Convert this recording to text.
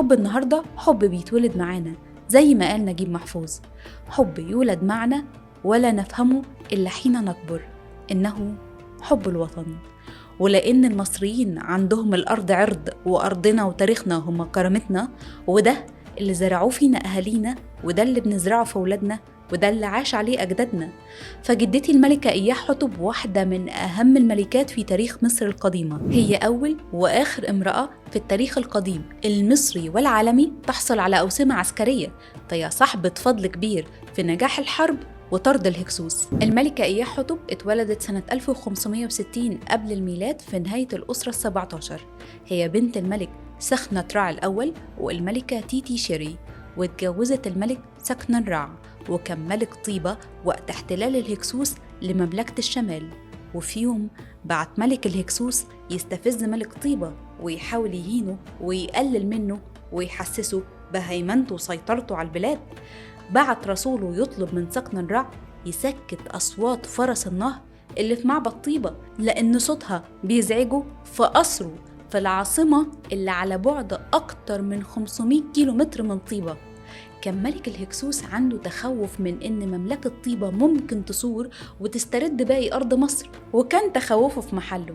حب النهاردة حب بيتولد معانا، زي ما قال نجيب محفوظ: حب يولد معنا ولا نفهمه إلا حين نكبر، إنه حب الوطن. ولأن المصريين عندهم الأرض عرض، وأرضنا وتاريخنا هم كرامتنا، وده اللي زرعوه فينا أهالينا، وده اللي بنزرعه في أولادنا، وده اللي عاش عليه أجدادنا. فجدتي الملكة إياح حتب واحدة من أهم الملكات في تاريخ مصر القديمة، هي أول وآخر امرأة في التاريخ القديم المصري والعالمي تحصل على أوسمة عسكرية، فهي صاحبة فضل كبير في نجاح الحرب وطرد الهكسوس. الملكة إياح حتب اتولدت سنة 1560 قبل الميلاد في نهاية الأسرة ال17. هي بنت الملك سخنة رع الأول والملكة تيتي شيري، واتجوزت الملك سكنن رع، وكان ملك طيبة وقت احتلال الهكسوس لمملكة الشمال. وفي يوم بعت ملك الهكسوس يستفز ملك طيبة ويحاول يهينه ويقلل منه ويحسسه بهيمنته وسيطرته على البلاد. بعت رسوله يطلب من سكنن رع يسكت أصوات فرس النهر اللي في معبد طيبة، لأن صوتها بيزعجه في قصره في العاصمة اللي على بعد أكتر من 500 كيلومتر من طيبة. كان ملك الهكسوس عنده تخوف من إن مملكة طيبة ممكن تصور وتسترد باقي أرض مصر، وكان تخوفه في محله.